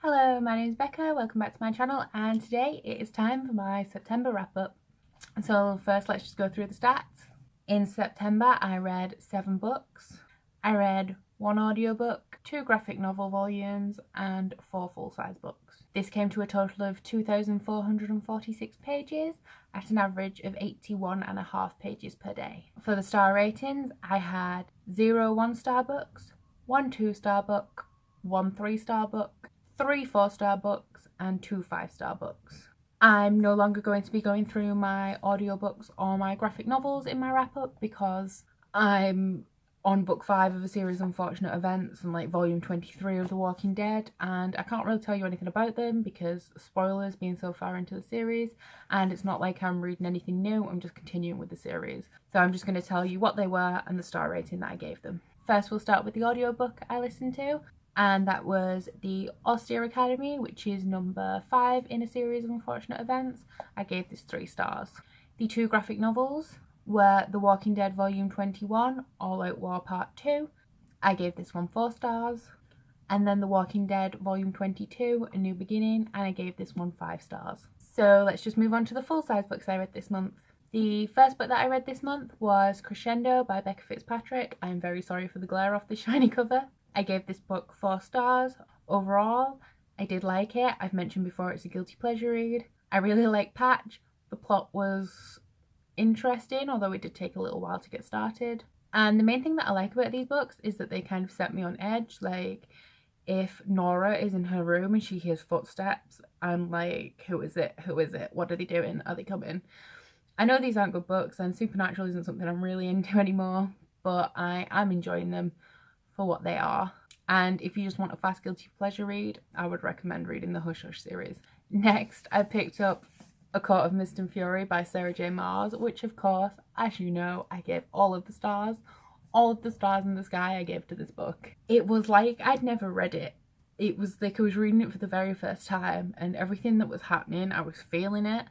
Hello, my name is Becca, welcome back to my channel, and today it is time for my September wrap up. So first let's just go through the stats. In September I read 7 books. I read 1 audiobook, 2 graphic novel volumes and 4 full-size books. This came to a total of 2,446 pages at an average of 81.5 pages per day. For the star ratings I had 0 1-star books, 1 2-star book, 1 3-star book, 3 4-star books and 2 5-star books. I'm no longer going to be going through my audiobooks or my graphic novels in my wrap up because I'm on book 5 of a series of unfortunate events and like volume 23 of The Walking Dead, and I can't really tell you anything about them because spoilers being so far into the series, and it's not like I'm reading anything new, I'm just continuing with the series. So I'm just going to tell you what they were and the star rating that I gave them. First we'll start with the audiobook I listened to, and that was The Austere Academy, which is number 5 in a series of unfortunate events. I gave this 3 stars. The 2 graphic novels were The Walking Dead Volume 21, All Out War Part 2. I gave this one 4 stars. And then The Walking Dead Volume 22, A New Beginning, and I gave this one 5 stars. So let's just move on to the full-size books I read this month. The first book that I read this month was Crescendo by Becca Fitzpatrick. I'm very sorry for the glare off the shiny cover. I gave this book 4 stars. Overall, I did like it. I've mentioned before it's a guilty pleasure read. I really like Patch. The plot was interesting, although it did take a little while to get started. And the main thing that I like about these books is that they kind of set me on edge. Like, if Nora is in her room and she hears footsteps, I'm like, who is it? Who is it? What are they doing? Are they coming? I know these aren't good books and supernatural isn't something I'm really into anymore, but I am enjoying them for what they are. And if you just want a fast guilty pleasure read, I would recommend reading the Hush Hush series. Next, I picked up A Court of Mist and Fury by Sarah J Maas, which of course, as you know, I gave all of the stars. All of the stars in the sky I gave to this book. It was like I'd never read it. It was like I was reading it for the very first time, and everything that was happening, I was feeling it.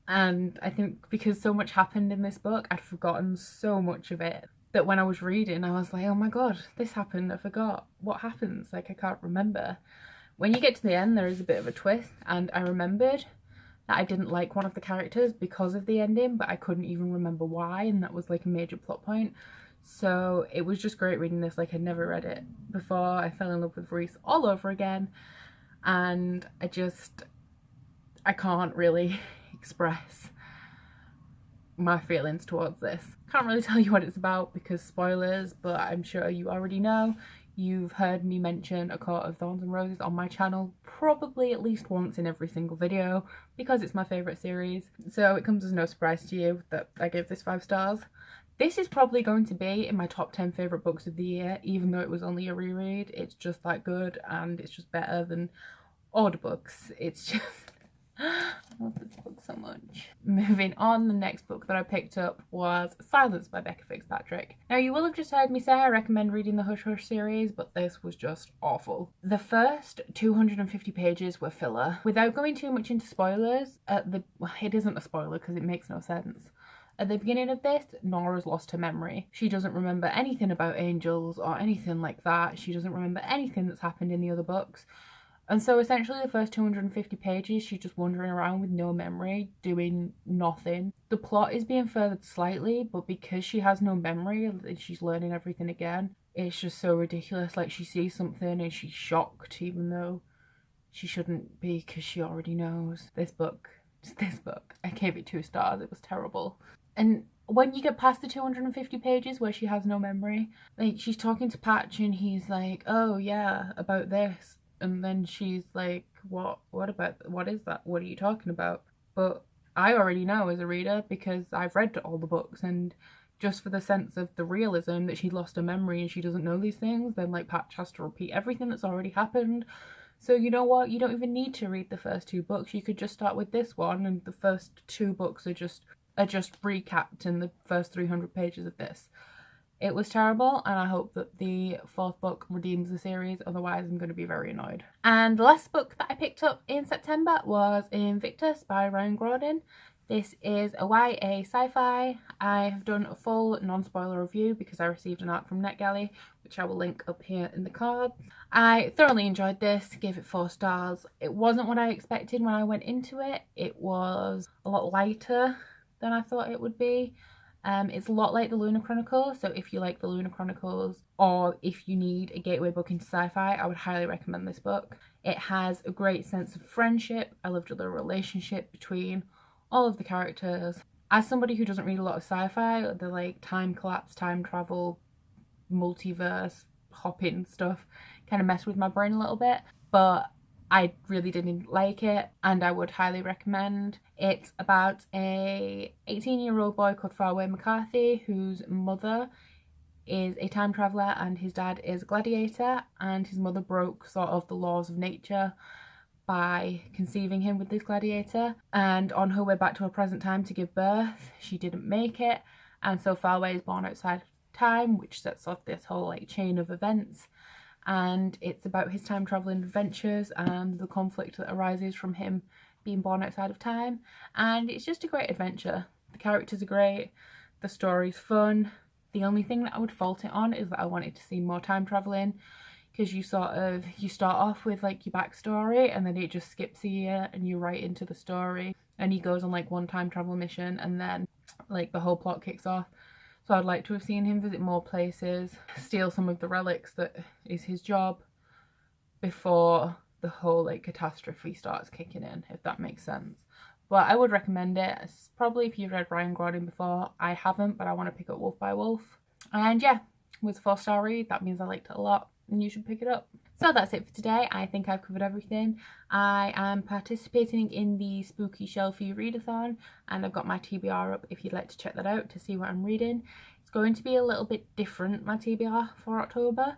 And I think because so much happened in this book, I'd forgotten so much of it, that when I was reading, I was like, oh my god, this happened, I forgot. What happens? Like, I can't remember. When you get to the end, there is a bit of a twist, and I remembered that I didn't like one of the characters because of the ending, but I couldn't even remember why, and that was like a major plot point. So it was just great reading this. Like, I'd never read it before. I fell in love with Reese all over again, and I can't really express my feelings towards this. Can't really tell you what it's about because spoilers, but I'm sure you already know. You've heard me mention A Court of Thorns and Roses on my channel probably at least once in every single video because it's my favourite series. So it comes as no surprise to you that I gave this 5 stars. This is probably going to be in my top 10 favourite books of the year, even though it was only a reread. It's just that good and it's just better than older books. It's just... I love this book so much. Moving on, the next book that I picked up was Silence by Becca Fitzpatrick. Now, you will have just heard me say I recommend reading the Hush Hush series, but this was just awful. The first 250 pages were filler. Without going too much into spoilers, it isn't a spoiler because it makes no sense. At the beginning of this, Nora's lost her memory. She doesn't remember anything about angels or anything like that. She doesn't remember anything that's happened in the other books. And so essentially the first 250 pages, she's just wandering around with no memory, doing nothing. The plot is being furthered slightly, but because she has no memory and she's learning everything again, it's just so ridiculous. Like, she sees something and she's shocked, even though she shouldn't be because she already knows. This book, I gave it 2 stars. It was terrible. And when you get past the 250 pages where she has no memory, like, she's talking to Patch and he's like, oh yeah, about this. And then she's like, what is that? What are you talking about? But I already know as a reader because I've read all the books, and just for the sense of the realism that she lost her memory and she doesn't know these things, then like Patch has to repeat everything that's already happened. So you know what? You don't even need to read the first 2 books. You could just start with this one, and the first 2 books are just recapped in the first 300 pages of this. It was terrible, and I hope that the 4th book redeems the series, otherwise I'm going to be very annoyed. And the last book that I picked up in September was Invictus by Ryan Gordon. This is a YA sci-fi. I have done a full non-spoiler review because I received an art from NetGalley, which I will link up here in the cards. I thoroughly enjoyed this, gave it 4 stars. It wasn't what I expected when I went into it. It was a lot lighter than I thought it would be. It's a lot like the Lunar Chronicles, so if you like the Lunar Chronicles or if you need a gateway book into sci-fi, I would highly recommend this book. It has a great sense of friendship. I loved the relationship between all of the characters. As somebody who doesn't read a lot of sci-fi, the like time collapse, time travel, multiverse, hopping stuff kind of messed with my brain a little bit, but I really didn't like it and I would highly recommend. It's about a 18-year-old boy called Farway McCarthy whose mother is a time traveller and his dad is a gladiator, and his mother broke sort of the laws of nature by conceiving him with this gladiator, and on her way back to her present time to give birth she didn't make it, and so Farway is born outside time, which sets off this whole like chain of events. And it's about his time traveling adventures and the conflict that arises from him being born outside of time. And it's just a great adventure. The characters are great, the story's fun. The only thing that I would fault it on is that I wanted to see more time traveling, because you start off with like your backstory and then it just skips a year and you're right into the story, and he goes on like one time travel mission and then like the whole plot kicks off. So I'd like to have seen him visit more places, steal some of the relics that is his job, before the whole like catastrophe starts kicking in, if that makes sense. But I would recommend it. It's probably if you've read Ryan Gordon before. I haven't, but I want to pick up Wolf by Wolf. And yeah, with a 4-star read, that means I liked it a lot and you should pick it up. So that's it for today. I think I've covered everything. I am participating in the Spooky Shelfie Readathon and I've got my TBR up if you'd like to check that out to see what I'm reading. It's going to be a little bit different, my TBR for October,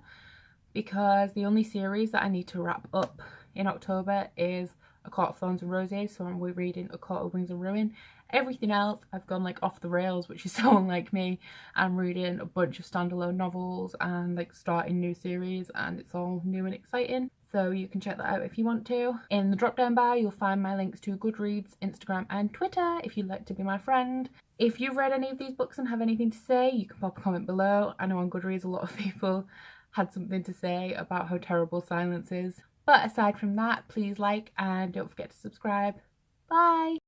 because the only series that I need to wrap up in October is A Court of Thorns and Roses, so I'm reading A Court of Wings and Ruin. Everything else I've gone like off the rails, which is so unlike me. I'm reading a bunch of standalone novels and like starting new series, and it's all new and exciting, so you can check that out if you want to. In the drop down bar you'll find my links to Goodreads, Instagram and Twitter if you'd like to be my friend. If you've read any of these books and have anything to say, you can pop a comment below. I know on Goodreads a lot of people had something to say about how terrible silence is. But aside from that, please like and don't forget to subscribe. Bye!